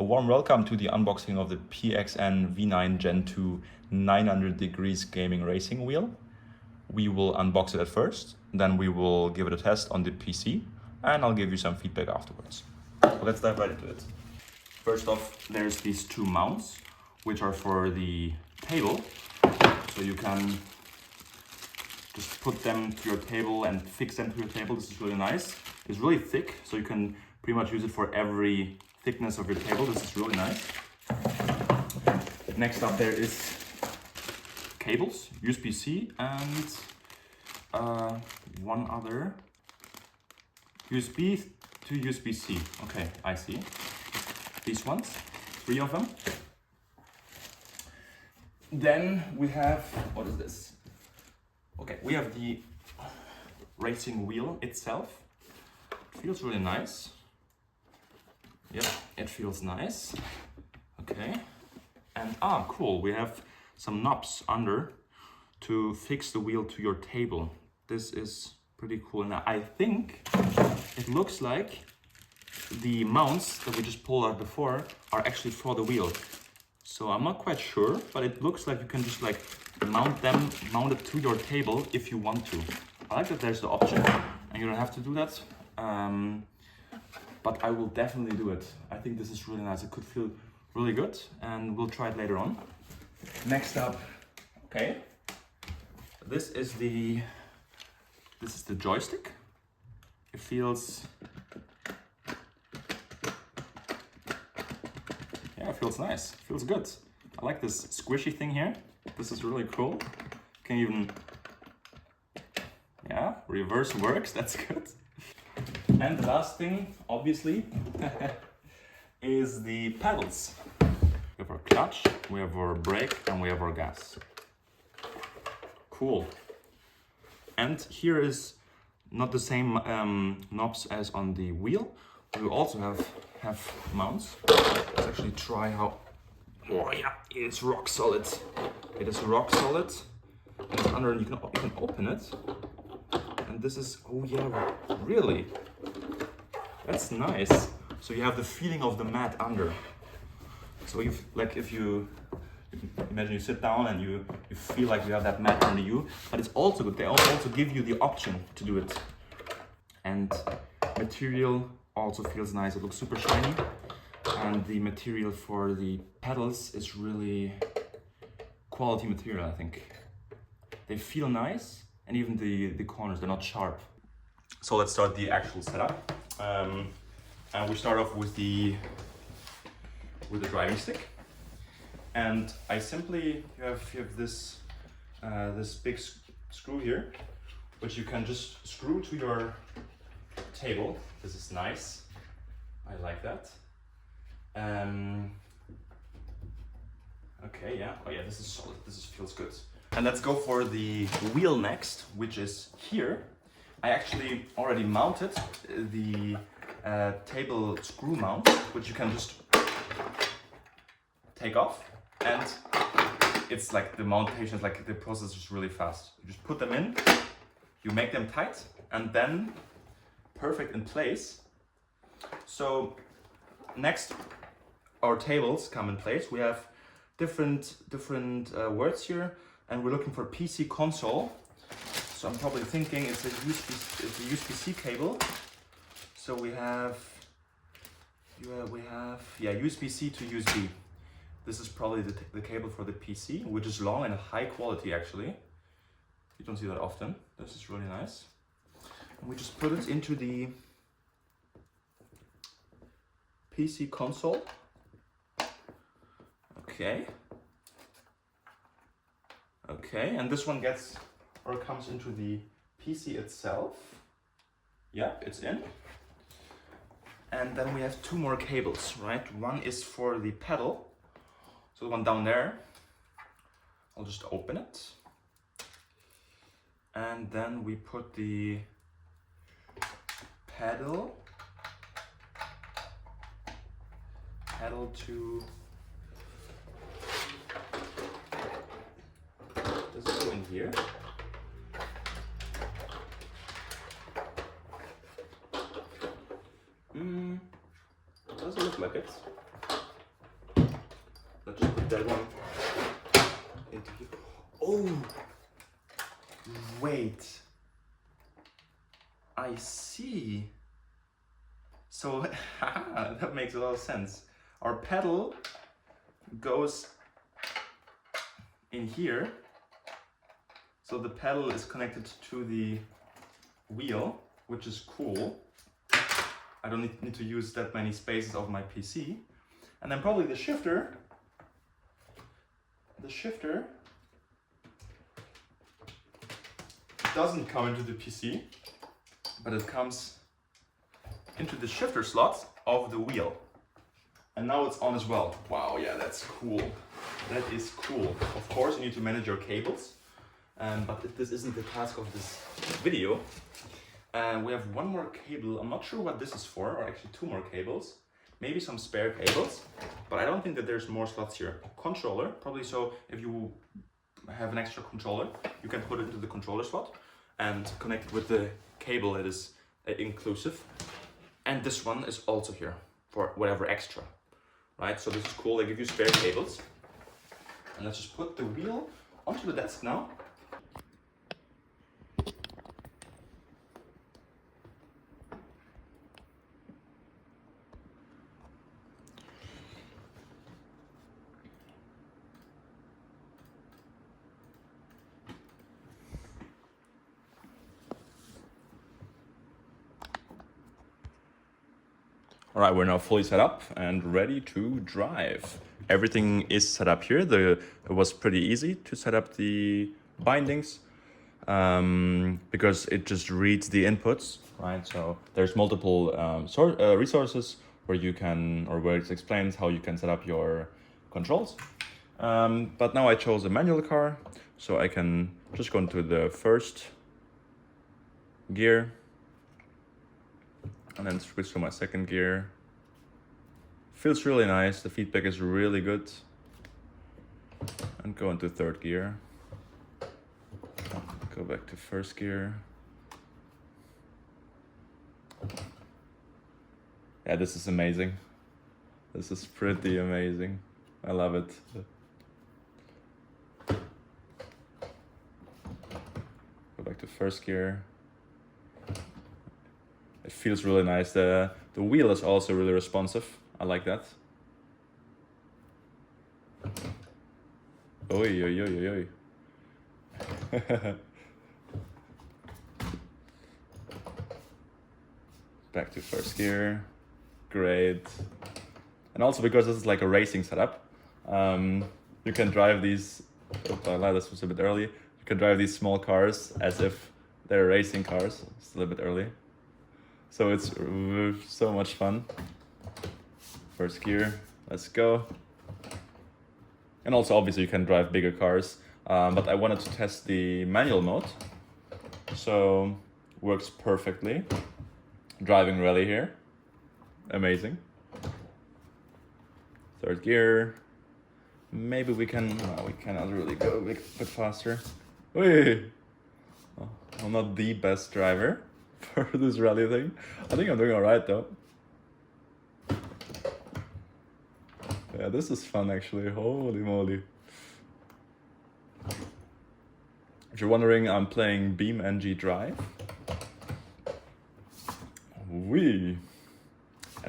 A warm welcome to the unboxing of the PXN V9 Gen2 900 degrees gaming racing wheel. We will unbox it at first, then we will give it a test on the PC, and I'll give you some feedback afterwards. Let's dive right into it. First off, there's these two mounts, which are for the table. So you can just put them to your table and fix them to your table. This is really nice. It's really thick, so you can pretty much use it for every thickness of your table. This is really nice. Next up there is cables, USB-C, and one other USB to USB-C. Okay, I see. These ones, 3 of them. Then we have, what is this? Okay, we have the racing wheel itself. It feels really nice. Yep, it feels nice. Okay. And cool, we have some knobs under to fix the wheel to your table. This is pretty cool. Now I think it looks like the mounts that we just pulled out before are actually for the wheel. So I'm not quite sure, but it looks like you can just like mount it to your table if you want to. I like that there's the option and you don't have to do that. But I will definitely do it. I think this is really nice. It could feel really good and we'll try it later on. Next up, okay. This is the joystick. It feels, yeah, it feels nice. It feels good. I like this squishy thing here. This is really cool. You can even, yeah, reverse works. That's good. And the last thing, obviously, is the pedals. We have our clutch, we have our brake, and we have our gas. Cool. And here is not the same knobs as on the wheel. We also have mounts. Let's actually try how. Oh yeah, it's rock solid. It is rock solid. It's under, you can open it. And this is, oh yeah, really? That's nice. So you have the feeling of the mat under. So if you imagine you sit down and you feel like you have that mat under you, but it's also good. They also give you the option to do it. And material also feels nice. It looks super shiny. And the material for the pedals is really quality material, I think. They feel nice, and even the corners, they're not sharp. So let's start the actual setup. And we start off with the driving stick. And I simply, you have this big screw here, which you can just screw to your table. This is nice. I like that. Okay, yeah. Oh yeah, this is solid. This feels good. And let's go for the wheel next, which is here. I actually already mounted the table screw mount, which you can just take off, and it's like the mountation is like the process is really fast. You just put them in, you make them tight, and then perfect in place. So next, our tables come in place. We have different words here, and we're looking for PC console. So I'm probably thinking it's a USB-C cable. So we have USB-C to USB. This is probably the cable for the PC, which is long and high quality actually. You don't see that often. This is really nice. And we just put it into the PC console. Okay. Okay, and this one comes into the PC itself. Yeah, it's in. And then we have two more cables, right? One is for the pedal. So the one down there, I'll just open it. And then we put the pedal to, does it go in here? Doesn't look like it. let's just put that one into here. Oh, wait. I see. So that makes a lot of sense. Our pedal goes in here. So the pedal is connected to the wheel, which is cool. I don't need to use that many spaces of my PC. And then probably the shifter doesn't come into the PC, but it comes into the shifter slot of the wheel. And now it's on as well. Wow, yeah, that's cool. That is cool. Of course, you need to manage your cables, but this isn't the task of this video. We have one more cable. I'm not sure what this is for, or actually two more cables. Maybe some spare cables, but I don't think that there's more slots here. Controller, probably, so if you have an extra controller, you can put it into the controller slot and connect it with the cable that is inclusive. And this one is also here for whatever extra, right? So this is cool, they give you spare cables. And let's just put the wheel onto the desk now. All right, we're now fully set up and ready to drive. Everything is set up here. It was pretty easy to set up the bindings because it just reads the inputs, right? So there's multiple resources where you can, or where it explains how you can set up your controls. But now I chose a manual car, so I can just go into the first gear and then switch to my second gear. Feels really nice, the feedback is really good. And go into third gear. Go back to first gear. Yeah, this is amazing. This is pretty amazing. I love it. Go back to first gear. It feels really nice. The wheel is also really responsive. I like that. Oi, oi, oi, oi, oi. Back to first gear. Great. And also because this is like a racing setup, you can drive these, this was a bit early. You can drive these small cars as if they're racing cars. It's a little bit early. So it's so much fun. First gear, let's go. And also obviously you can drive bigger cars, but I wanted to test the manual mode. So works perfectly. Driving rally here, amazing. Third gear, maybe we cannot really go a bit faster. Wait. Oh, I'm not the best driver for this rally thing. I think I'm doing all right though. Yeah, this is fun actually, holy moly. If you're wondering, I'm playing BeamNG Drive. Wee.